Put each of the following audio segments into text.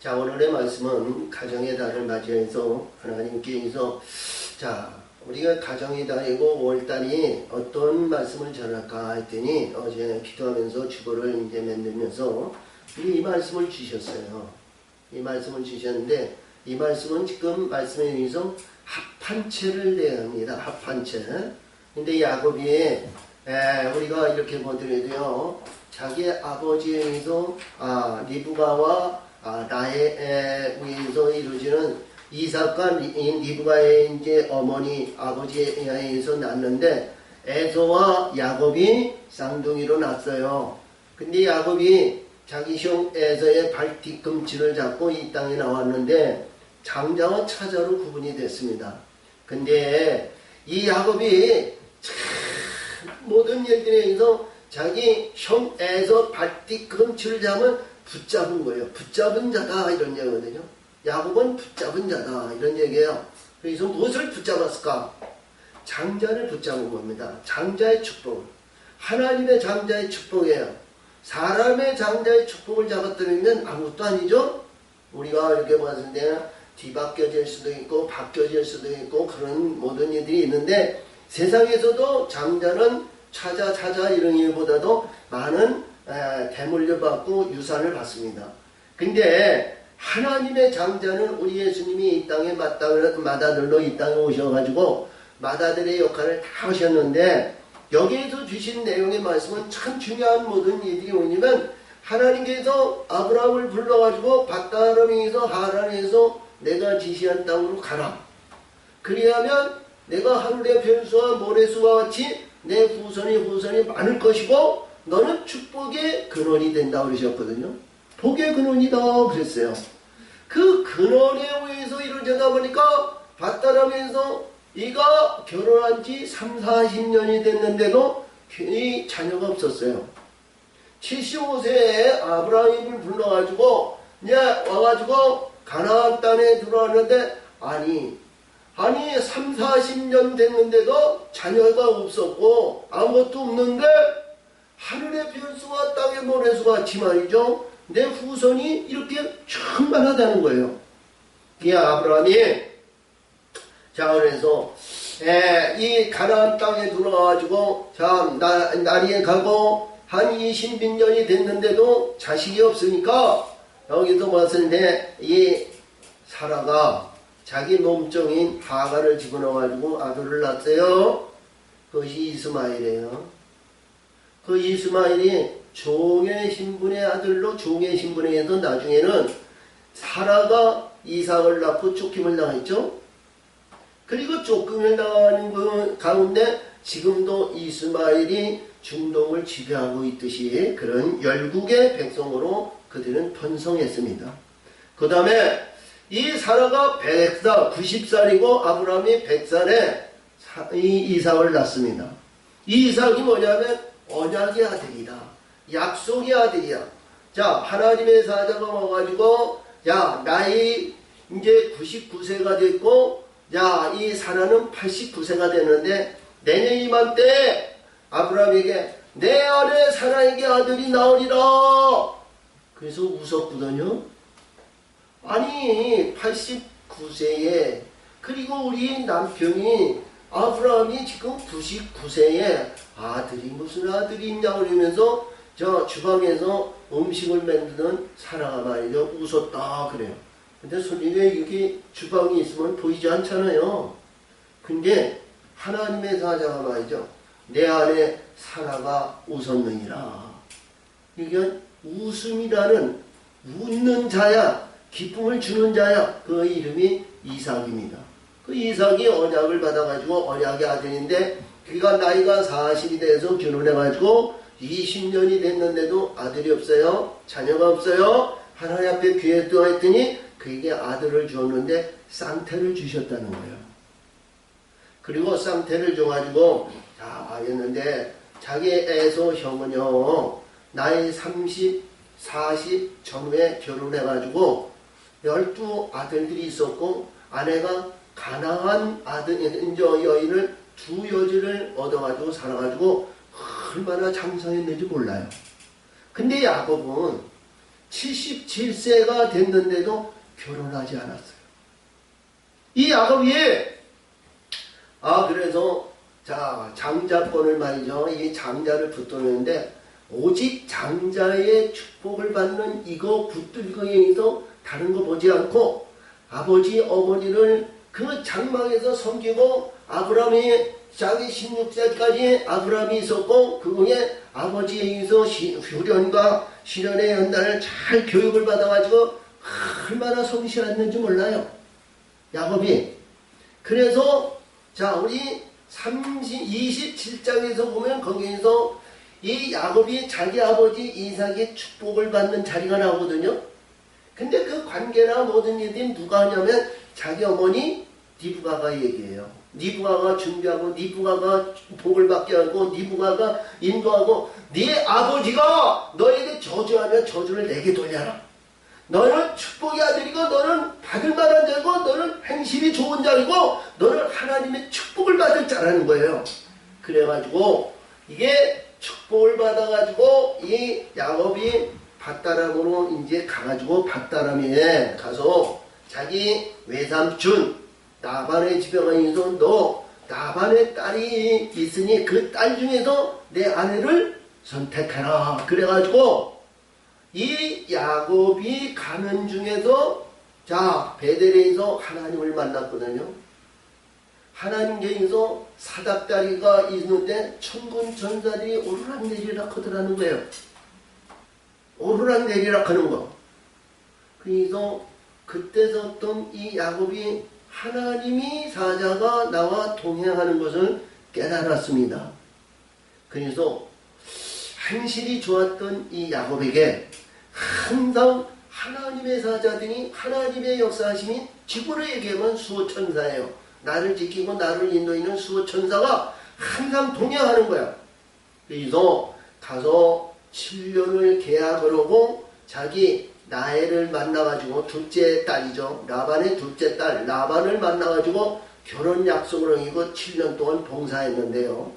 자, 오늘의 말씀은 가정의 달을 맞이해서 하나님께서 우리가 가정의 달이고 5월달이 어떤 말씀을 전할까 했더니 어제 기도하면서 주보를 이제 만들면서 이 말씀을 주셨어요. 이 말씀을 주셨는데 이 말씀은 지금 말씀에 의해서 합한채를 내야 합니다. 합한채. 근데 야곱이 우리가 이렇게 보더라도요, 자기 아버지에 의해서 리브가와 라헬에 의해서 이루어지는 이삭과 리브가의 이제 어머니 아버지에 의해서 낳는데 에서와 야곱이 쌍둥이로 낳았어요. 근데 야곱이 자기 형 에서의 발 뒤꿈치를 잡고 이 땅에 나왔는데 장자와 차자로 구분이 됐습니다. 근데 이 야곱이 모든 일들에 의해서 자기 형 에서 발 뒤꿈치를 잡으면 붙잡은 거예요. 붙잡은 자다 이런 얘기거든요. 야곱은 붙잡은 자다 이런 얘기예요. 그래서 무엇을 붙잡았을까? 장자를 붙잡은 겁니다. 장자의 축복. 하나님의 장자의 축복이에요. 사람의 장자의 축복을 잡았다면 아무것도 아니죠. 우리가 이렇게 봤을 때는 뒤바뀌어질 수도 있고 바뀌어질 수도 있고 그런 모든 일들이 있는데 세상에서도 장자는 차자 이런 일보다도 많은 대물려 받고 유산을 받습니다. 근데 하나님의 장자는 우리 예수님이 이 땅에 마다들로 이 땅에 오셔가지고 마다들의 역할을 다 하셨는데 여기에서 주신 내용의 말씀은 참 중요한 모든 일들이 오냐면 하나님께서 아브라함을 불러가지고 밧다람에서 하란에서 내가 지시한 땅으로 가라. 그리하면 내가 하늘의 별수와 모래수와 같이 내 후손이 많을 것이고 너는 축복의 근원이 된다 그러셨거든요. 복의 근원이다 그랬어요. 그 근원에 의해서 이루어지다 보니까 밧다람에서 이가 결혼한 지 30-40년이 됐는데도 이 자녀가 없었어요. 75세에 아브라함을 불러가지고 이제 와가지고 가나안 땅에 들어왔는데 아니 30-40년 됐는데도 자녀가 없었고 아무것도 없는데 하늘의 별수와 땅의 모래수가 같이 말이죠. 내 후손이 이렇게 충만하다는 거예요. 이 아브라함이 그래서 이 가나안 땅에 들어와가지고 나리에 가고 한 20몇 년이 됐는데도 자식이 없으니까 여기서 봤을 때 이 사라가 자기 몸종인 하가를 집어넣어가지고 아들을 낳았어요. 그것이 이스마엘이에요. 그 이스마엘이 종의 신분의 아들로 종의 신분에 의해서 나중에는 사라가 이삭을 낳고 쫓김을 당했죠. 그리고 쫓김을 당하는 그 가운데 지금도 이스마엘이 중동을 지배하고 있듯이 그런 열국의 백성으로 그들은 번성했습니다. 그 다음에 이 사라가 90살이고 아브라함이 100살에 이 이삭을 낳습니다. 이 이삭이 뭐냐면 언약의 아들이다. 약속의 아들이야. 하나님의 사자가 와가지고 나이 이제 99세가 됐고 이 사라는 89세가 됐는데 내년 이맘때 아브라함에게 내 아내 사라에게 아들이 나오리라. 그래서 웃었거든요. 아니 89세에 그리고 우리 남편이 아브라함이 지금 99세에 아들이 무슨 아들이 있냐고 그러면서 주방에서 음식을 만드는 사라가 말이죠. 웃었다 그래요. 근데 솔직히 여기 주방이 있으면 보이지 않잖아요. 근데 하나님의 사자가 말이죠. 내 아내 사라가 웃었느니라. 이게 웃음이라는 웃는 자야. 기쁨을 주는 자야. 그 이름이 이삭입니다. 그 이삭이 언약을 받아가지고 언약의 아들인데 그가 나이가 40이 돼서 결혼해가지고 20년이 됐는데도 아들이 없어요. 자녀가 없어요. 하나님 앞에 기도했더니 그에게 아들을 주었는데 쌍태를 주셨다는 거예요. 그리고 쌍태를 줘가지고 했는데 자기 에서 형은요 나이 30, 40 전후에 결혼해가지고 12아들들이 있었고 아내가 가나안 여인을 2여자를 얻어가지고 살아가지고 얼마나 장성했는지 몰라요. 근데 야곱은 77세가 됐는데도 결혼하지 않았어요. 이 야곱이 그래서 장자권을 말이죠. 이 장자를 붙들었는데 오직 장자의 축복을 받는 이거 붙들기에 의해서 다른 거 보지 않고 아버지 어머니를 그 장막에서 섬기고 아브라함이 자기 16세까지 아브라함이 있었고 그 후에 아버지에 의해서 후련과 시련의 연단을 잘 교육을 받아가지고 얼마나 성실했는지 몰라요. 야곱이. 그래서 우리 27장에서 보면 거기에서 이 야곱이 자기 아버지 이삭의 축복을 받는 자리가 나오거든요. 근데 그 관계나 모든 일들이 누가 하냐면 자기 어머니 리브가가 얘기해요. 리브가가 준비하고 리브가가 복을 받게 하고 리브가가 인도하고 네 아버지가 너에게 저주하면 저주를 내게 돌려라. 너는 축복의 아들이고 너는 받을 만한 자고 너는 행실이 좋은 자이고 너는 하나님의 축복을 받을 자라는 거예요. 그래가지고 이게 축복을 받아가지고 이 야곱이 밧다람으로 이제 가가지고 밧다람에 가서 자기 외삼촌 라반의 집에 가서 너 라반의 딸이 있으니 그 딸 중에서 내 아내를 선택해라. 그래가지고 이 야곱이 가는 중에서 베델에서 하나님을 만났거든요. 하나님께서 사닥다리가 있는데 천군 천사들이 오르락내리락 하더라는 거예요. 오르락내리락 하는 거. 그래서 그때서부터 이 야곱이 하나님이 사자가 나와 동행하는 것을 깨달았습니다. 그래서 행실이 좋았던 이 야곱에게 항상 하나님의 사자들이 하나님의 역사하심이 지구를 얘기하면 수호천사예요. 나를 지키고 나를 인도하는 수호천사가 항상 동행하는 거야. 그래서 가서 7년을 계약을 하고 자기 라헬을 만나가지고 둘째 딸이죠. 라반의 둘째 딸 라반을 만나가지고 결혼 약속을 하고 7년 동안 봉사했는데요.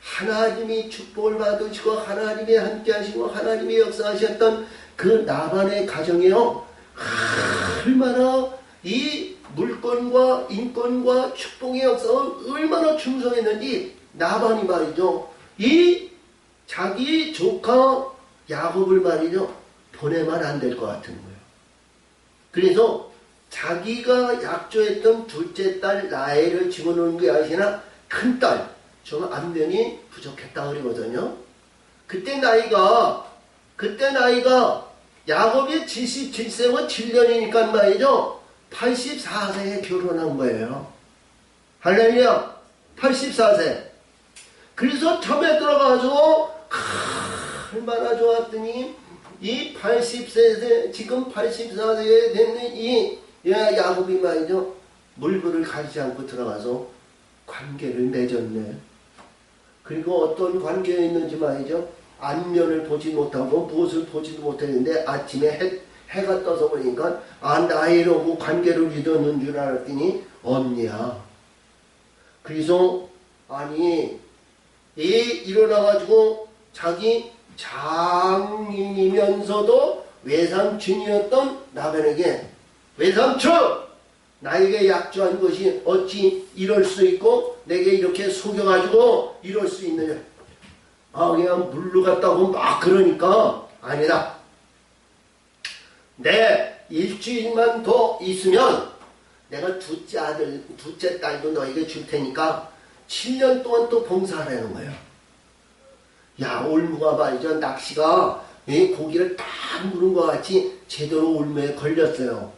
하나님이 축복을 받으시고 하나님이 함께 하시고 하나님이 역사하셨던 그 라반의 가정이요. 얼마나 이 물권과 인권과 축복의 역사가 얼마나 충성했는지 라반이 말이죠. 이 자기 조카 야곱을 말이죠. 보내면 안 될 것 같은 거예요. 그래서 자기가 약조했던 둘째 딸 라헬을 집어넣은 게 아니라 큰 딸, 저 안면이 부족했다 그러거든요. 그때 나이가 야곱이 77세고 7년이니까 말이죠. 84세에 결혼한 거예요. 할렐루야. 84세. 그래서 처음에 들어가서 얼마나 좋았더니 이 80세 지금 84세에 됐는 이 야곱이 말이죠. 물불을 가리지 않고 들어가서 관계를 맺었네. 그리고 어떤 관계에 있는지 말이죠. 안면을 보지 못하고 무엇을 보지도 못했는데 아침에 해가 떠서 보니까 나이로고 관계를 맺었는 줄 알았더니 언니야. 그래서 일어나가지고 자기 장인이면서도 외삼촌이었던 라반에게 외삼촌! 나에게 약조한 것이 어찌 이럴 수 있고 내게 이렇게 속여가지고 이럴 수 있느냐. 그냥 물로 갔다고 막 그러니까 아니다. 내 일주일만 더 있으면 내가 둘째 딸도 너에게 줄 테니까 7년 동안 또 봉사하라는 거예요. 올무가 말이죠. 낚시가 고기를 딱 물은 것 같이 제대로 올무에 걸렸어요.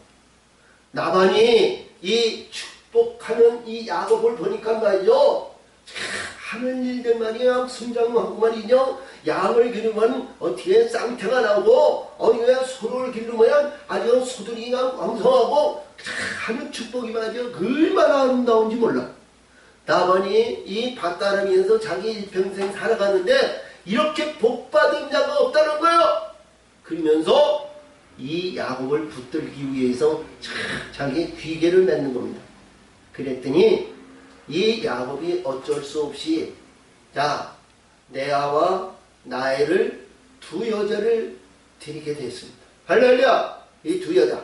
나반이 이 축복하는 이 야곱을 보니까 말이죠. 하는 일들 말이야. 순장하고 말이죠. 양을 기르면 어떻게 쌍태가 나오고 어디에 소를 기르면 아주 소들이가 왕성하고 하는 축복이 말이죠. 얼마나 아름다운지 몰라. 나반이 이 밧다람이면서 자기 일평생 살아가는데 이렇게 복받은 자가 없다는 거예요. 그러면서 이 야곱을 붙들기 위해서 자기 귀계를 맺는 겁니다. 그랬더니 이 야곱이 어쩔 수 없이 레아와 라헬을 두 여자를 드리게 됐습니다. 할렐루야! 이 두 여자.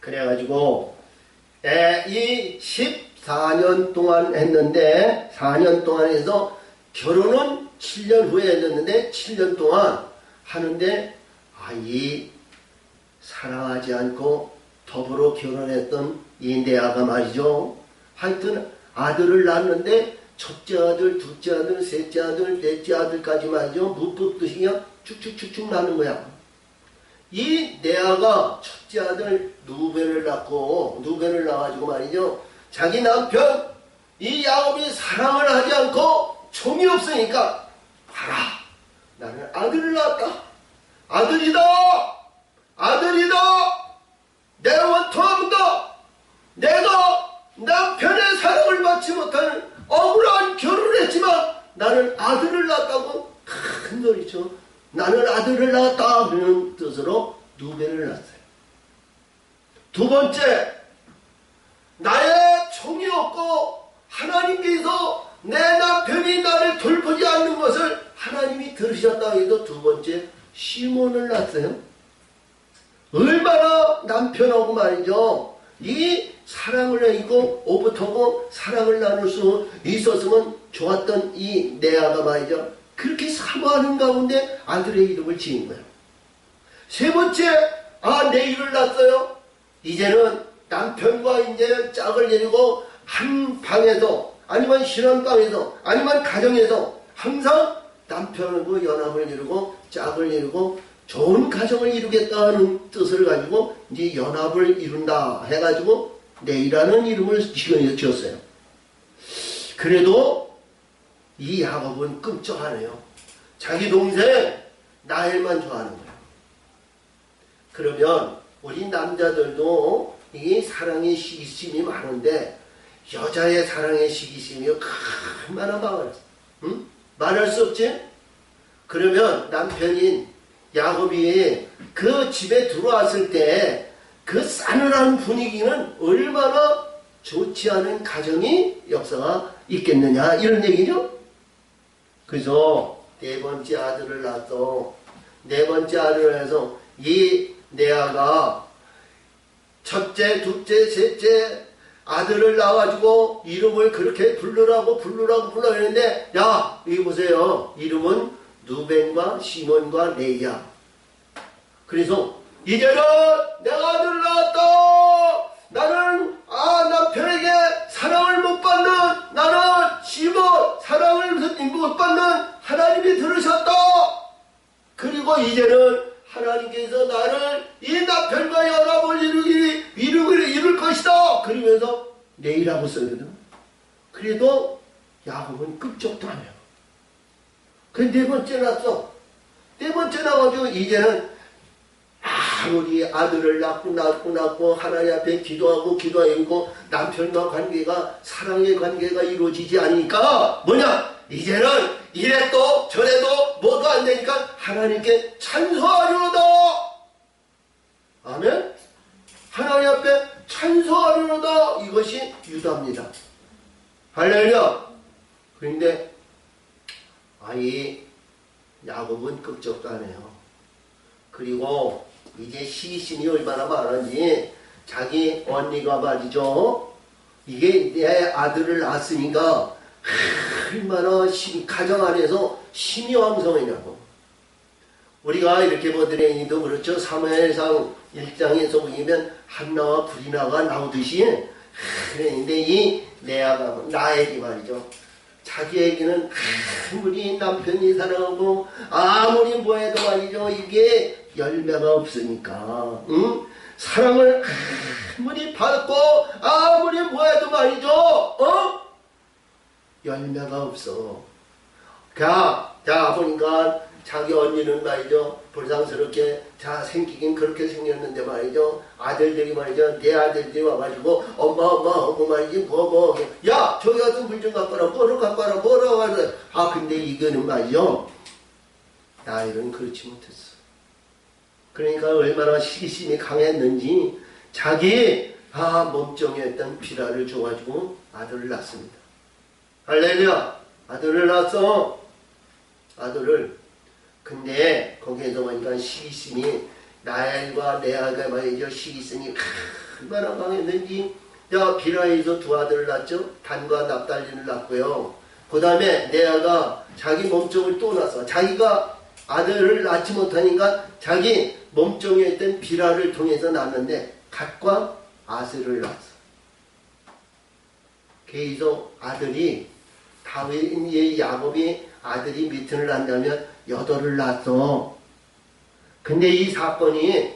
그래가지고 이 14년 동안 했는데 4년 동안 해서 결혼은 7년 후에 했는데 7년 동안 하는데 이 사랑하지 않고 더불어 결혼했던 이 레아가 말이죠. 하여튼 아들을 낳았는데 첫째 아들, 둘째 아들, 셋째 아들, 넷째 아들까지 말이죠. 묻듯이 그냥 축축축축 나는 거야. 이 레아가 첫째 아들 누벤을 낳아가지고 말이죠. 자기 남편 이 야곱이 사랑을 하지 않고 종이 없으니까 봐라, 나는 아들을 낳았다. 아들이다. 내 원통함다. 내가 남편의 사랑을 받지 못하는 억울한 결혼을 했지만 나는 아들을 낳았다고 큰 소리죠. 나는 아들을 낳았다 그런 뜻으로 누벤을 낳았어요. 두 번째, 나의 종이 없고 하나님께서 내 남편이 나를 돌보지 않는 것을 하나님이 들으셨다고 해서 두 번째 시몬을 낳았어요. 얼마나 남편하고 말이죠. 이 사랑을 해고 오붓하고 사랑을 나눌 수 있었으면 좋았던 이 레아가 말이죠. 그렇게 사모하는 가운데 아들의 이름을 지은 거예요. 세 번째, 내일을 낳았어요. 이제는 남편과 이제 짝을 이루고 한 방에서 아니면 신혼방에서 아니면 가정에서 항상 남편하고 연합을 이루고 짝을 이루고 좋은 가정을 이루겠다는 뜻을 가지고 이제 연합을 이룬다 해가지고 레이라는 이름을 지었어요. 그래도 이 야곱은 끔찍하네요. 자기 동생 라헬만 좋아하는 거예요. 그러면 우리 남자들도 이 사랑의 시기심이 많은데 여자의 사랑의 시기심이 얼마나 많았어. 응? 말할 수 없지? 그러면 남편인 야곱이 그 집에 들어왔을 때 그 싸늘한 분위기는 얼마나 좋지 않은 가정이 역사가 있겠느냐 이런 얘기죠. 그래서 네 번째 아들을 낳았어. 네 번째 아들을 해서 이 레아가 첫째, 둘째, 셋째 아들을 낳아가지고 이름을 그렇게 부르라고 했는데 야, 여기 보세요. 이름은 누벤과 시몬과 레이야. 그래서 이제는 내가 아들을 낳았다. 나는 남편에게 사랑을 못 받는, 나는 시몬 사랑을 못 받는 하나님이 들으셨다. 그리고 이제는 하나님께서 나를 이 남편과 연합을 이룰 것이다. 그러면서 레이라고 써거든. 그래도 야곱은 끔찍도 안 해요. 그 네 번째 낳았어. 네 번째 나가지고 이제는 아무리 아들을 낳고 하나님 앞에 기도하고 남편과 관계가 사랑의 관계가 이루어지지 않으니까 뭐냐? 이제는 이래도 저래도 뭐도 안 되니까 하나님께 찬송하려다. 아멘? 하나님 앞에 찬송하려다. 이것이 유다입니다. 할렐루야. 그런데 이 야곱은 끔찍도 안 해요. 그리고 이제 시기심이 얼마나 많은지 자기 언니가 말이죠. 이게 내 아들을 낳았으니까 얼마나 가정 안에서 힘이 왕성하냐고. 우리가 이렇게 보더니 그렇죠. 사무엘상 1장에서 보면 한나와 브리나가 나오듯이 그런데 이 레아가 라헬이 말이죠. 자기에게는 아무리 남편이 사랑하고 아무리 뭐해도 말이죠. 이게 열매가 없으니까 사랑을 아무리 받고 아무리 뭐해도 말이죠. 열매가 없어. 자 보니까 자기 언니는 말이죠. 불쌍스럽게 생기긴 그렇게 생겼는데 말이죠. 아들들이 말이죠. 내 아들들이 와가지고 엄마 하고 말이지 야 저기 가서 물 좀 갖고 와라 뭐로 하라. 근데 이거는 말이죠. 나이는 그렇지 못했어. 그러니까 얼마나 시기심이 강했는지 자기 몸종이었던 비라를 줘가지고 아들을 낳습니다. 할렐루야. 아들을 낳았어. 아들을 근데 거기에서 보니까 식이 있으니 라헬과 레아가 말이죠. 식이 있으니 얼마나 강했는지. 빌하에서 두 아들을 낳죠. 단과 납달리를 낳고요. 그 다음에 레아가 자기 몸종을 또 낳았어. 자기가 아들을 낳지 못하니까 자기 몸종에 있던 빌하를 통해서 낳았는데 갓과 아스를 낳았어. 그래서 아들이 다윗의 야곱이 아들이 미튼을 낳는다면 8을 낳았어. 근데 이 사건이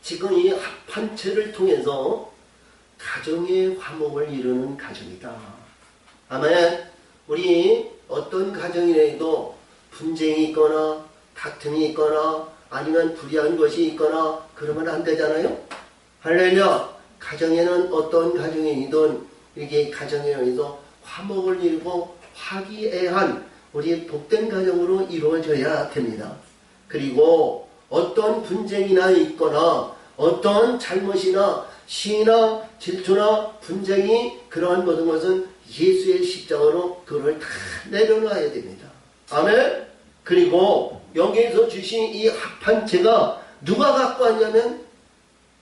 지금 이 합한체를 통해서 가정의 화목을 이루는 가정이다. 아마 우리 어떤 가정이라도 분쟁이 있거나 다툼이 있거나 아니면 불의한 것이 있거나 그러면 안 되잖아요. 할렐루야. 가정에는 어떤 가정이든 이렇게 가정에 의해서 화목을 이루고 화기애애한 우리 복된 가정으로 이루어져야 됩니다. 그리고 어떤 분쟁이나 있거나 어떤 잘못이나 시기나 질투나 분쟁이 그러한 모든 것은 예수의 십자가로 그걸 다 내려놔야 됩니다. 아멘. 그리고 여기에서 주신 이 합한체가 누가 갖고 왔냐면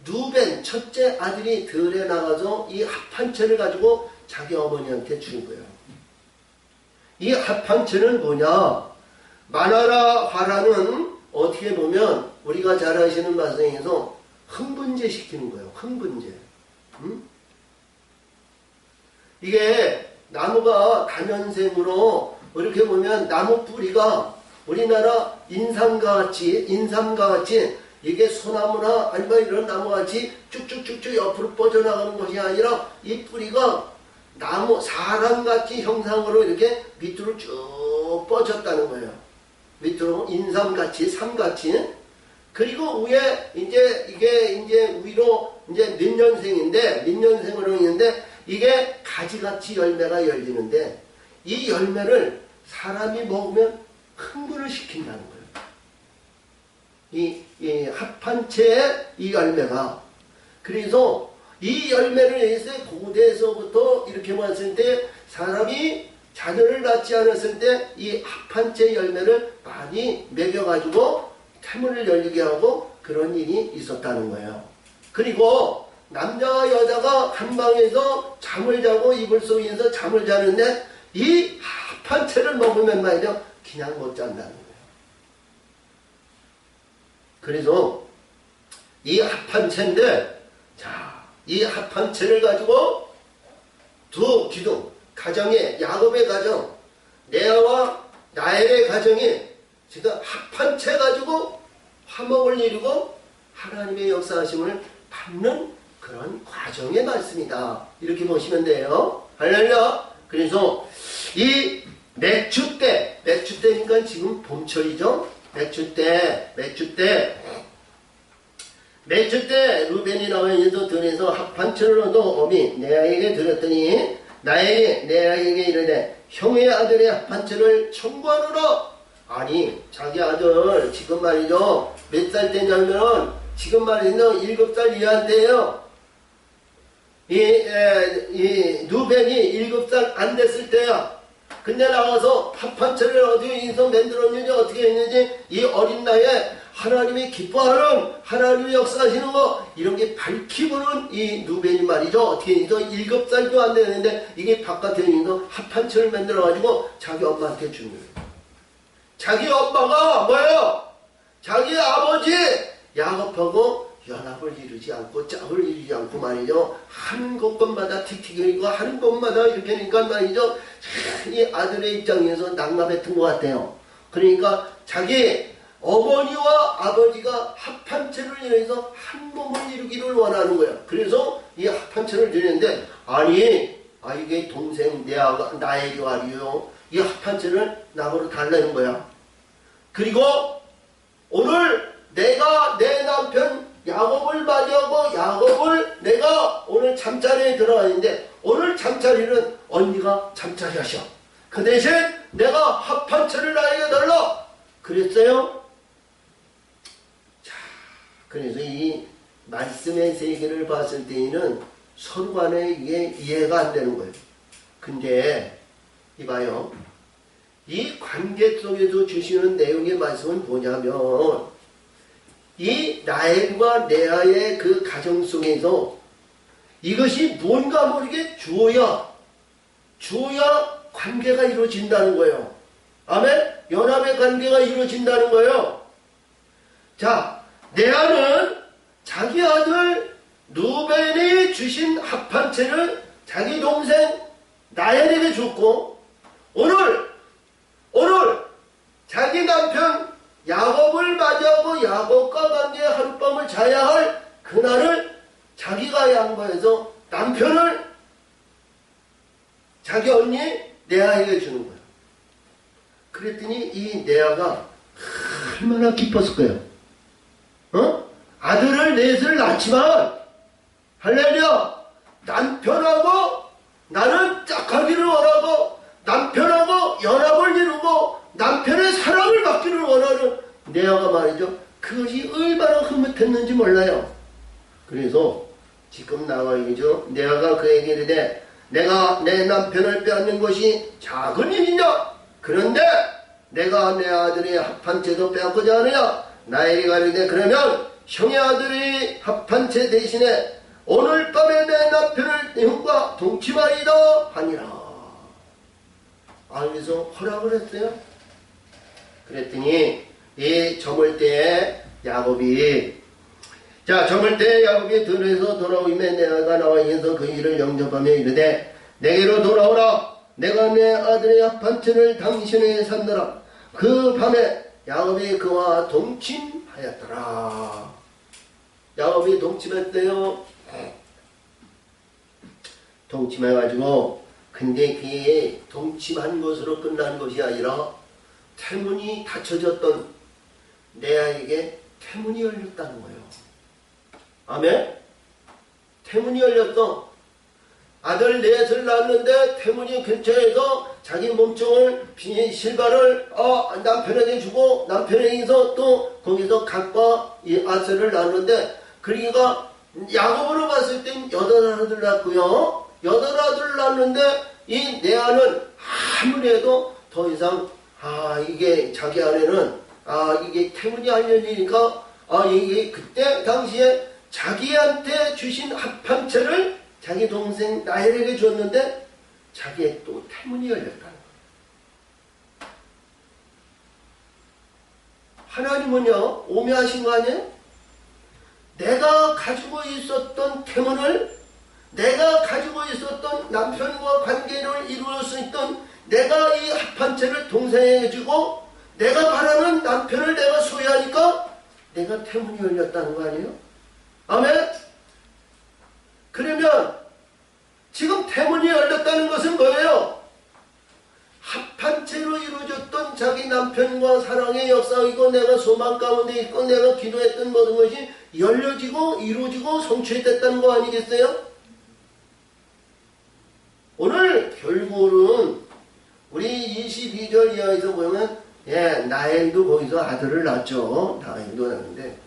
누벤 첫째 아들이 들에 나가서 이 합한체를 가지고 자기 어머니한테 준 거예요. 이 합한체는 뭐냐? 마나라 화라는 어떻게 보면 우리가 잘 아시는 말씀에서 흥분제 시키는 거예요. 흥분제. 이게 나무가 다년생으로 이렇게 보면 나무 뿌리가 우리나라 인삼과 같이 이게 소나무나 아니면 이런 나무같이 쭉쭉쭉쭉 옆으로 뻗어나가는 것이 아니라 이 뿌리가 나무 사람같이 형상으로 이렇게 밑으로 쭉 뻗었다는 거예요. 밑으로 인삼같이 삼같이. 그리고 위에 이게 위로 몇 년생으로 있는데 이게 가지같이 열매가 열리는데 이 열매를 사람이 먹으면 흥분을 시킨다는 거예요. 이 합한체의 이 열매가. 그래서 이 열매를 위해서 고대에서부터 이렇게 봤을 때 사람이 자녀를 낳지 않았을 때 이 합한체 열매를 많이 먹여가지고 태문을 열리게 하고 그런 일이 있었다는 거예요. 그리고 남자와 여자가 한 방에서 잠을 자고 이불 속에서 잠을 자는데 이 합한체를 먹으면 말이죠 그냥 못 잔다는 거예요. 그래서 이 합한체인데 이 합한체를 가지고 두 기둥 가정의 야곱의 가정 레아와 라헬의 가정이 지금 합한체 가지고 화목을 이루고 하나님의 역사하심을 받는 그런 과정의 말씀이다. 이렇게 보시면 돼요. 할렐루야. 그래서 이 맥주 때니까 지금 봄철이죠. 맥주 때 루벤이 나와서 들에서 합한체를 얻어 어미 레아에게 드렸더니 나에게 레아에게 이르되 형의 아들의 합한체를 청구하노라. 아니 자기 아들 지금 말이죠 몇 살 때냐면 지금 말이죠 7살 이하인데요. 이 누벤이 7살 안 됐을 때야. 근데 나와서 합한체를 어디서 만들었는지 어떻게 했는지 이 어린 나이에 하나님이 기뻐하는 하나님이 역사하시는 거 이런 게 밝히고는 이 누벤이 말이죠 어떻게 해서 7살도 안 되는데 이게 바깥에 있는 합한체를 만들어 가지고 자기 엄마한테 주는 거예요. 자기 엄마가 뭐예요? 자기 아버지 야곱하고 연합을 이루지 않고 짝을 이루지 않고 말이죠 한 곳곳마다 틱틱거리고 한 곳마다 이렇게 하니까 말이죠 이 아들의 입장에서 낙마뱉은 것 같아요. 그러니까 자기 어머니와 아버지가 합한체를 인해서 한 몸을 이루기를 원하는 거예요. 그래서 이 합한체를 드리는데 이게 동생 나에게 와리요. 이 합한체를 나보러 달라는 거야. 그리고 오늘 내가 내 남편 야곱을 맞이하고 야곱을 내가 오늘 잠자리에 들어가는데 오늘 잠자리는 언니가 잠자리 하셔. 그 대신 내가 합한체를 나에게 달라. 그랬어요? 자, 그래서 이 말씀의 세계를 봤을 때에는 서로 간에 이게 이해가 안 되는 거예요. 근데 이봐요. 이 관계 속에서 주시는 내용의 말씀은 뭐냐면 이 라헬과 레아의 그 가정 속에서 이것이 뭔가 모르게 주어야 관계가 이루어진다는 거예요. 아멘? 연합의 관계가 이루어진다는 거예요. 자, 레아는 자기 아들 루벤이 주신 합한 채를 자기 동생 라헬에게 줬고 오늘 자기 남편 야곱을 맞이하고 야곱과 관계 하룻밤을 자야 할 그날을 자기가 양보해서 남편을 자기 언니 레아에게 주는 거예요. 그랬더니 이 레아가 얼마나 기뻤을 거예요. 아들을 넷을 낳지만 할렐루야 남편하고 나는 짝하기를 원하고 남편하고 연합을 이루고 남편의 사랑을 받기를 원하는 레아가 말이죠. 그것이 얼마나 흐뭇했는지 몰라요. 그래서 지금 나와 있죠. 레아가 그에게 이르되 내가 내 남편을 빼앗는 것이 작은 일이냐? 그런데 내가 내 아들의 합한 채도 빼앗고자 하느냐? 나에게 이르되 그러면 형의 아들이 합한 채 대신에 오늘 밤에 내 남편을 형과 동침하리다 하니라. 그래서 허락을 했어요. 그랬더니 이 저물 때에 야곱이 들에서 돌아오며 레아가 나와 있어서 그 일을 영접하며 이르되 내게로 돌아오라. 내가 내 아들의 합한 채를 당신에게 샀노라. 그 밤에 야곱이 그와 동침하였더라. 야곱이 동침했대요. 동침해가지고 근데 그의 동침한 것으로 끝난 것이 아니라 태문이 닫혀졌던 레아에게 태문이 열렸다는 거예요. 아멘? 태문이 열렸어. 아들 넷을 낳았는데 태문이 근처에서 자기 몸종을 실바를 남편에게 주고 남편에게서 또 거기서 각과 이 아세를 낳았는데 그러니까 야곱으로 봤을 땐 8아들 낳았고요. 8아들 낳았는데 이 레아는 아무리 해도 더 이상 이게 자기 안에는 이게 태문이 알려지니까 이게 그때 당시에 자기한테 주신 합한 채를 자기 동생 라헬에게 줬는데 자기의 또 태문이 열렸다는 거예요. 하나님은요 오묘하신 거 아니에요? 내가 가지고 있었던 태문을 내가 가지고 있었던 남편과 관계를 이루어 수 있던 내가 이 합한 채를 동생에게 주고 내가 바라는 남편을 내가 소유하니까 내가 태문이 열렸다는 거 아니에요? 아멘? 그러면 지금 태문이 열렸다는 것은 뭐예요? 합한 채로 이루어졌던 자기 남편과 사랑의 역사이고 내가 소망 가운데 있고 내가 기도했던 모든 것이 열려지고 이루어지고 성취됐다는 거 아니겠어요? 오늘 결국은 우리 22절 이하에서 보면 나엘도 거기서 아들을 낳죠. 나엘도 낳는데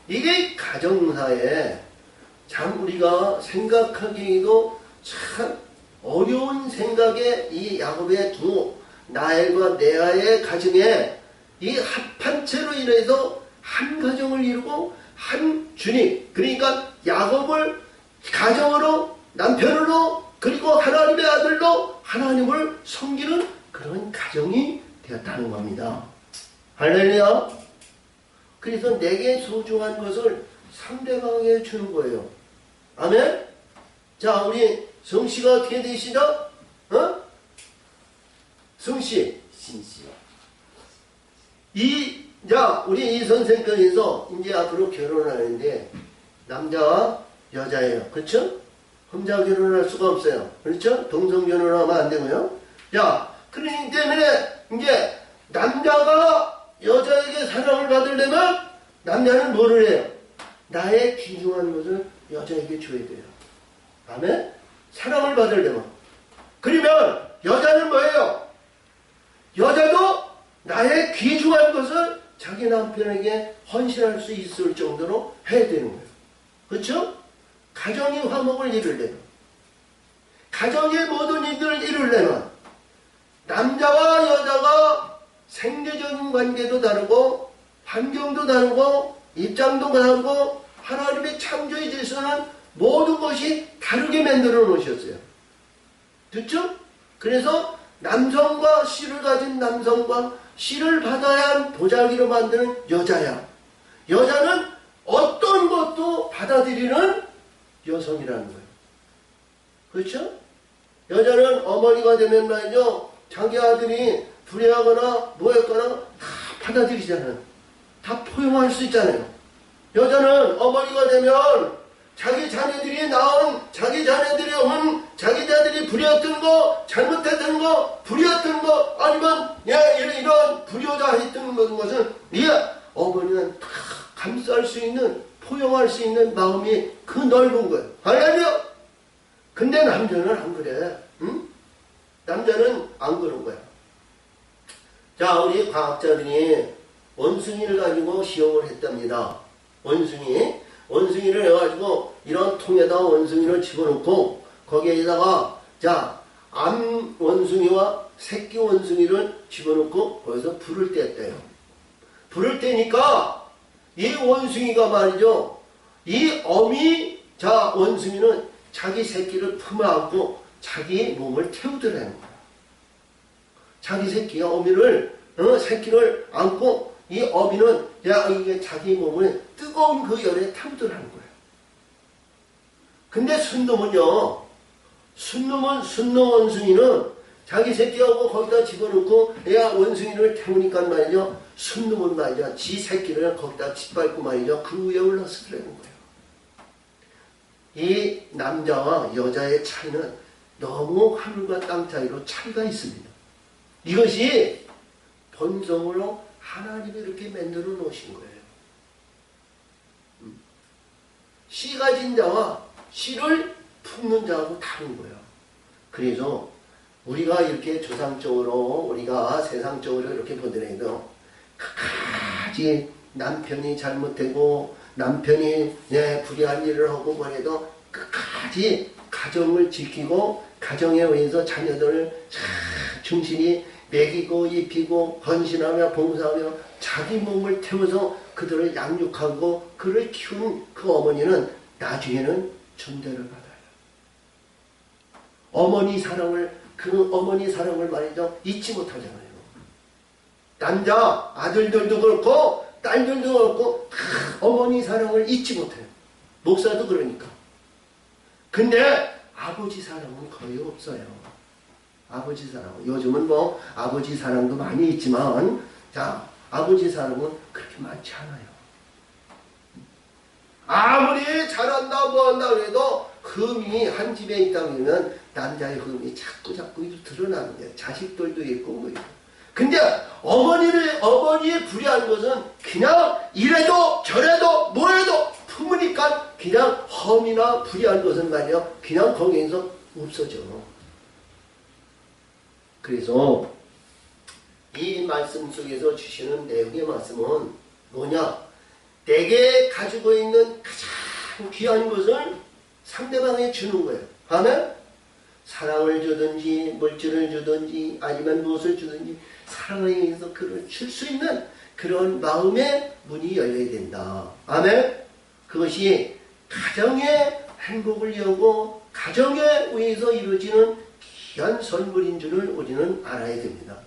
이게 가정사에 참 우리가 생각하기에도 참 어려운 생각에 이 야곱의 두 나엘과 레아의 가정에 이 합한 채로 인해서 한 가정을 이루고 한 주님 그러니까 야곱을 가정으로 남편으로 그리고 하나님의 아들로 하나님을 섬기는 그런 가정이 되었다는 겁니다. 할렐루야. 그래서 내게 소중한 것을 상대방에게 주는 거예요. 아멘? 자, 우리 성씨가 어떻게 되시죠? 성씨. 신씨. 우리 이 선생님께서 이제 앞으로 결혼하는데 남자와 여자예요. 그렇죠? 혼자 결혼할 수가 없어요. 그렇죠? 동성 결혼하면 안 되고요. 그러기 때문에 이제 남자가 여자에게 사랑을 받으려면 남자는 뭐를 해요? 나의 귀중한 것을 여자에게 줘야 돼요. 아멘? 사랑을 받으려면. 그러면 여자는 뭐예요? 여자도 나의 귀중한 것을 자기 남편에게 헌신할 수 있을 정도로 해야 되는 거예요. 그렇죠? 가정의 화목을 이루려면 가정의 모든 일들을 이루려면 남자와 여자가 생리적인 관계도 다르고 환경도 다르고 입장도 다르고 하나님의 창조의 질서는 모든 것이 다르게 만들어 놓으셨어요. 됐죠? 그래서 남성과 씨를 가진 남성과 씨를 받아야 한 보자기로 만드는 여자야. 여자는 어떤 것도 받아들이는 여성이라는 거예요. 그렇죠? 여자는 어머니가 되면 말이죠. 자기 아들이 불행하거나 뭐했거나 다 받아들이잖아요. 다 포용할 수 있잖아요. 여자는 어머니가 되면 자기 자녀들이 낳은, 자기 자녀들이 온, 자기 자녀들이 불의했던 거, 잘못했던 거, 불의했던 거, 아니면 이런 불효자 했던 것은 어머니는 다 감쌀 수 있는, 포용할 수 있는 마음이 그 넓은 거예요. 할렐루야! 근데 남자는 안 그래. 응? 남자는 안 그런 거야. 자, 우리 과학자들이 원숭이를 가지고 시험을 했답니다. 원숭이를 해가지고 이런 통에다 원숭이를 집어넣고 거기에다가 암 원숭이와 새끼 원숭이를 집어넣고 거기서 불을 뗐대요. 불을 떼니까 이 원숭이가 말이죠. 이 원숭이는 자기 새끼를 품에 안고 자기 몸을 태우더라는 거야. 자기 새끼가 새끼를 안고 이 어미는 이게 자기 몸을 뜨거운 그 열에 태우더라는 거예요. 근데 순놈 원숭이는 자기 새끼하고 거기다 집어넣고 원숭이를 태우니까 말이죠. 순놈은 말이죠. 지 새끼를 거기다 짓밟고 말이죠. 그 위에 올라서더라는 거예요. 이 남자와 여자의 차이는 너무 하늘과 땅 차이로 차이가 있습니다. 이것이 본성으로 하나님이 이렇게 만들어 놓으신 거예요. 씨 가진 자와 씨를 품는 자하고 다른 거예요. 그래서 우리가 이렇게 조상적으로, 우리가 세상적으로 이렇게 보더라도 끝까지 남편이 잘못되고 남편이 불의한 일을 하고 뭐래도 끝까지 가정을 지키고 가정에 의해서 자녀들을 충실히 먹이고 입히고 헌신하며 봉사하며 자기 몸을 태워서 그들을 양육하고 그를 키운 그 어머니는 나중에는 존대를 받아요. 그 어머니 사랑을 말이죠. 잊지 못하잖아요. 남자 아들들도 그렇고 딸들도 그렇고 어머니 사랑을 잊지 못해요. 목사도 그러니까. 근데 아버지 사랑은 거의 없어요. 아버지 사랑. 요즘은 아버지 사랑도 많이 있지만, 아버지 사랑은 그렇게 많지 않아요. 아무리 잘한다, 뭐한다 그래도 흠이 한 집에 있다 그러면 남자의 흠이 자꾸 드러나는 거예요. 자식들도 있고 근데 어머니의 불의한 것은 그냥 이래도 저래도 뭐래도 품으니까 그냥 험이나 불의한 것은 말이요. 그냥 거기에서 없어져. 그래서 이 말씀 속에서 주시는 내용의 말씀은 뭐냐? 내게 가지고 있는 가장 귀한 것을 상대방에 주는 거예요. 아멘? 사랑을 주든지 물질을 주든지 아니면 무엇을 주든지 사랑에 의해서 그를 줄 수 있는 그런 마음의 문이 열려야 된다. 아멘? 그것이 가정의 행복을 이루고 가정에 의해서 이루어지는 귀한 선물인 줄을 우리는 알아야 됩니다.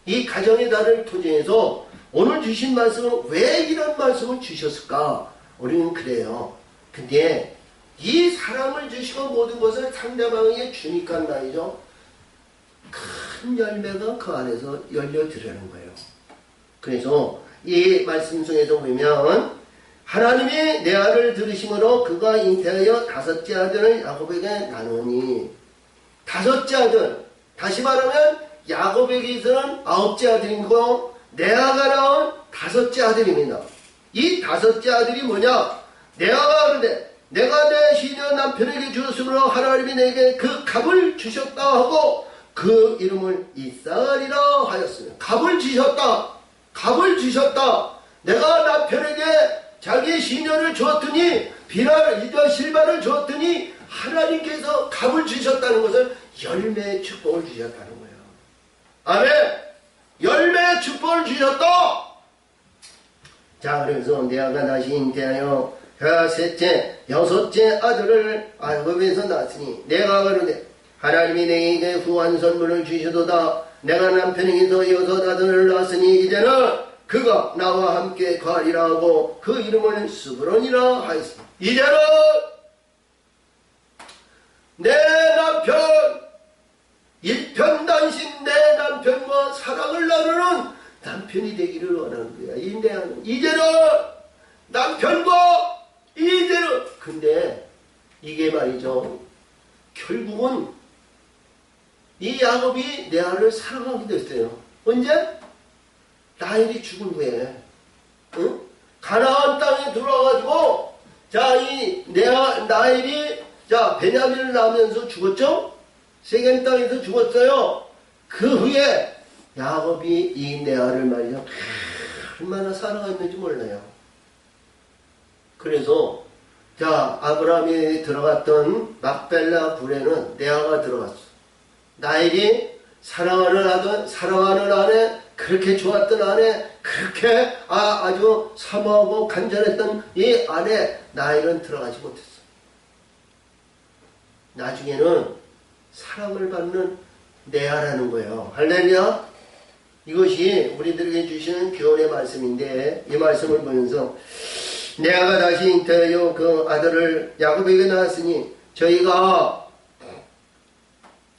이 가정의 달을 토대해서 오늘 주신 말씀은 왜 이런 말씀을 주셨을까? 우리는 그래요. 근데 이 사랑을 주시고 모든 것을 상대방에게 주니까 말이죠. 큰 열매가 그 안에서 열려들어가는 거예요. 그래서 이 말씀 중에도 보면 하나님이 내 아를 들으심으로 그가 잉태하여 다섯째 아들을 야곱에게 나누니 다섯째 아들, 다시 말하면 야곱에게 있어서는 아홉째 아들이고 레아가 낳은 다섯째 아들입니다. 이 다섯째 아들이 뭐냐? 레아가 그런데 내가 내 시녀 남편에게 주었으므로 하나님이 내게 그 값을 주셨다 하고 그 이름을 이스라엘이라 하였으며 값을 주셨다. 내가 남편에게 자기 시녀를 주었더니 실바를 주었더니 하나님께서 값을 주셨다는 것은 열매의 축복을 주셨다는 거예요. 아멘. 열매의 축복을 주셨다. 자, 그래서 레아가 다시 잉태하여 셋째, 여섯째 아들을 야곱에서 낳았으니 내가 가로되 하나님이 내게 후한 선물을 주시도다. 내가 남편에게서 여섯 아들을 낳았으니 이제는 그가 나와 함께 가리라 하고 그 이름을 스브론이라 하였으니 이제는 내 남편 일편단심 내 남편과 사랑을 나누는 남편이 되기를 원하는 거야. 이제는 남편과 이제는 근데 이게 말이죠. 결국은 이 야곱이 레아를 사랑하게 됐어요. 언제? 라헬이 죽은 후에. 응? 가나안 땅에 들어와가지고 자, 이 라헬이 자 베냐민을 낳으면서 죽었죠? 세겜 땅에서 죽었어요. 그 후에 야곱이 이 레아를 말이죠. 얼마나 사랑했는지 몰라요. 그래서 자 아브라함이 들어갔던 막벨라 굴에는 레아가 들어갔어. 라헬이 사랑하는 아내, 그렇게 좋았던 아내, 그렇게 아주 사모하고 간절했던 이 아내 라헬은 들어가지 못했어. 나중에는 사랑을 받는 레아라는 거예요. 할렐루야. 이것이 우리들에게 주시는 교훈의 말씀인데 이 말씀을 보면서 레아가 다시 잉태하여 그 아들을 야곱에게 낳았으니 저희가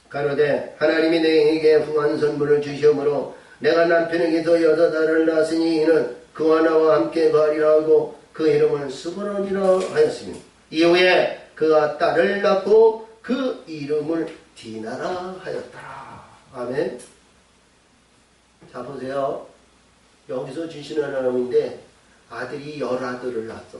가로되 하나님이 내게 후한 선물을 주시므로 내가 남편에게서 여섯 아들을 낳았으니 이는 그와 나와 함께 가리라 하고 그 이름을 스브론이라 하였으니 이후에 그가 딸을 낳고 그 이름을 디나라 하였더라. 아멘. 자 보세요. 여기서 주시는 하나님인데 아들이 열아들을 낳았어.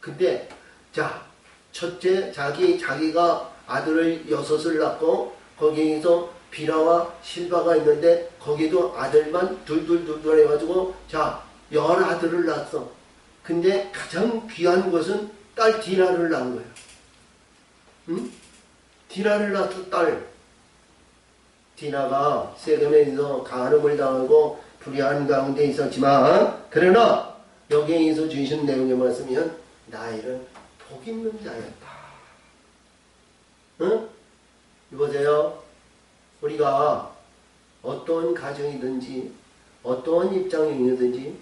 근데 자 첫째 자기가 아들을 여섯을 낳고 거기에서 비라와 실바가 있는데 거기도 아들만 둘 해가지고 자 열아들을 낳았어. 근데 가장 귀한 것은 딸 디나를 낳은 거야. 응? 디나를 낳았어. 딸 디나가 세겜에서 간음을 당하고 불의한 가운데 있었지만 그러나 여기에서 주신 내용의 말씀이면 라헬은 복 있는 자였다. 응? 이보세요. 우리가 어떤 가정이든지 어떤 입장에 있든지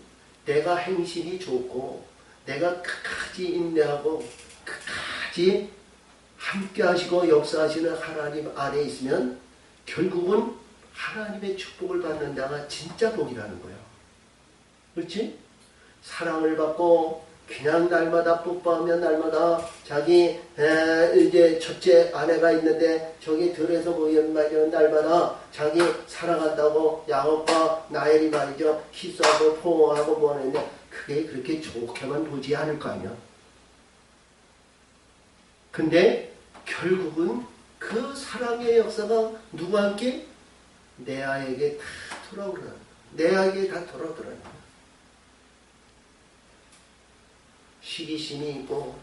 내가 행실이 좋고 내가 끝까지 인내하고 끝까지 함께 하시고 역사하시는 하나님 안에 있으면 결국은 하나님의 축복을 받는 자가 진짜 복이라는 거예요. 그렇지? 사랑을 받고 그냥 날마다 뽀뽀하면 날마다 자기 이제 첫째 아내가 있는데 저기 들에서 모이는 말이죠. 날마다 자기 사랑한다고 야곱과 라헬이 말이죠. 키스하고 포옹하고 뭐하는데 그게 그렇게 좋게만 보지 않을 거 아니야. 근데 결국은 그 사랑의 역사가 누구한테? 레아에게 다 돌아오더라. 레아에게 다 돌아오더라. 시기심이 있고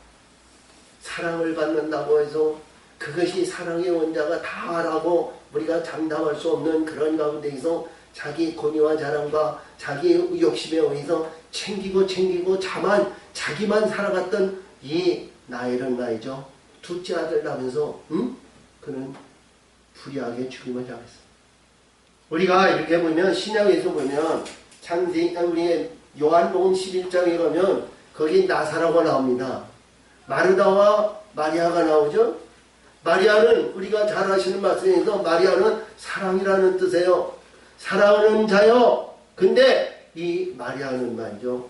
사랑을 받는다고 해서 그것이 사랑의 원자가 다라고 우리가 장담할 수 없는 그런 가운데에서 자기 권위와 자랑과 자기 욕심에 의해서 챙기고 자기만 살아갔던 이 라헬은 말이죠. 둘째 아들 낳으면서 그는 불의하게 죽임을 당했어. 우리가 이렇게 보면 신약에서 보면 우리 요한복음 11장에 가면 거기 나사로가 나옵니다. 마르다와 마리아가 나오죠. 마리아는 우리가 잘 아시는 말씀에서 마리아는 사랑이라는 뜻이에요. 사랑하는 자요. 근데 이 마리아는 말이죠.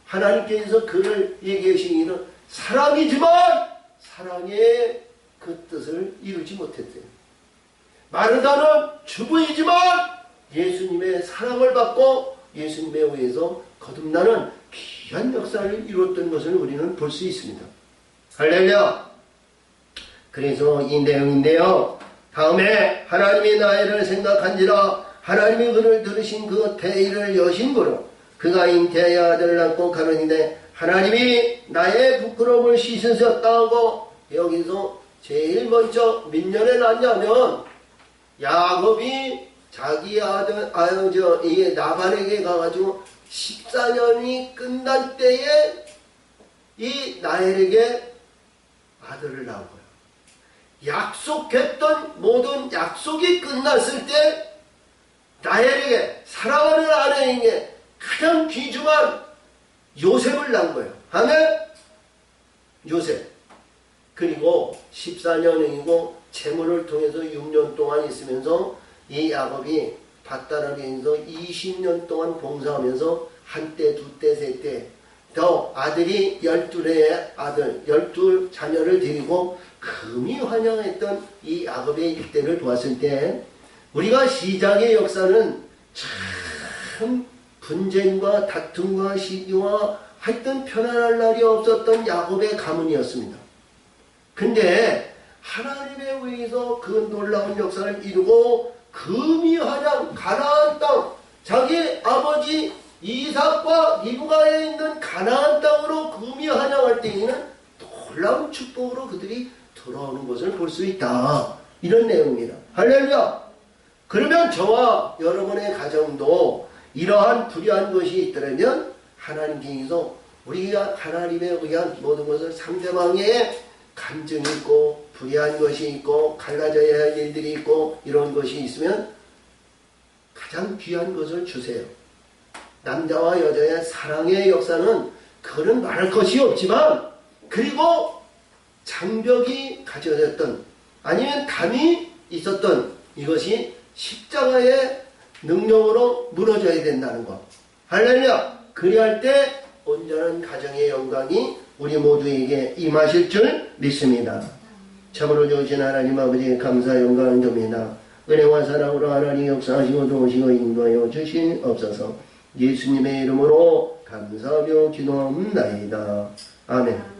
하나님께서 그를 얘기하시기는 사랑이지만 사랑의 그 뜻을 이루지 못했대요. 마르다는 주부이지만 예수님의 사랑을 받고 예수님에 의해서 거듭나는 귀한 역사를 이루었던 것을 우리는 볼 수 있습니다. 할렐루야. 그래서 이 내용인데요. 다음에 하나님이 나를 생각한지라 하나님이 그를 들으신 그 태의를 여신거로 그가 잉태하여 아들을 낳고 가느니데 하나님이 나의 부끄러움을 씻으셨다 하고 여기서 제일 먼저 몇 년에 낳냐면 야곱이 자기 아들, 이 나발에게 가가지고 14년이 끝날 때에 이 라헬에게 아들을 낳은 거예요. 약속했던 모든 약속이 끝났을 때 라헬에게, 사랑하는 아내에게 가장 귀중한 요셉을 낳은 거예요. 아멘? 요셉. 그리고 14년이고 재물을 통해서 6년 동안 있으면서 이 야곱이 밧다락에서 20년 동안 봉사하면서 한때, 두때, 세때 더 아들이 12의 아들, 12자녀를 데리고 금이 환영했던 이 야곱의 일대를 보았을 때 우리가 시작의 역사는 참 분쟁과 다툼과 시기와 하여튼 편안할 날이 없었던 야곱의 가문이었습니다. 근데 하나님에 의해서 그 놀라운 역사를 이루고 금이 환영, 가나안 땅, 자기 아버지 이삭과 리브가에 있는 가나안 땅으로 금이 환영할 때에는 놀라운 축복으로 그들이 돌아오는 것을 볼 수 있다. 이런 내용입니다. 할렐루야! 그러면 저와 여러분의 가정도 이러한 불의한 것이 있더라면 하나님께서 우리가 하나님에 의한 모든 것을 상대방의 감정이 있고 불의한 것이 있고 갈라져야 할 일들이 있고 이런 것이 있으면 가장 귀한 것을 주세요. 남자와 여자의 사랑의 역사는 그거는 말할 것이 없지만 그리고 장벽이 가져졌던 아니면 담이 있었던 이것이 십자가의 능력으로 무너져야 된다는 것. 할렐루야! 그리할 때 온전한 가정의 영광이 우리 모두에게 임하실 줄 믿습니다. 참으로 좋으신 하나님 아버지의 감사 영광을 드립니다. 은혜와 사랑으로 하나님 역사하시고 도우시고 인도하여 주시옵소서. 예수님의 이름으로 감사하며 기도합나이다. 아멘.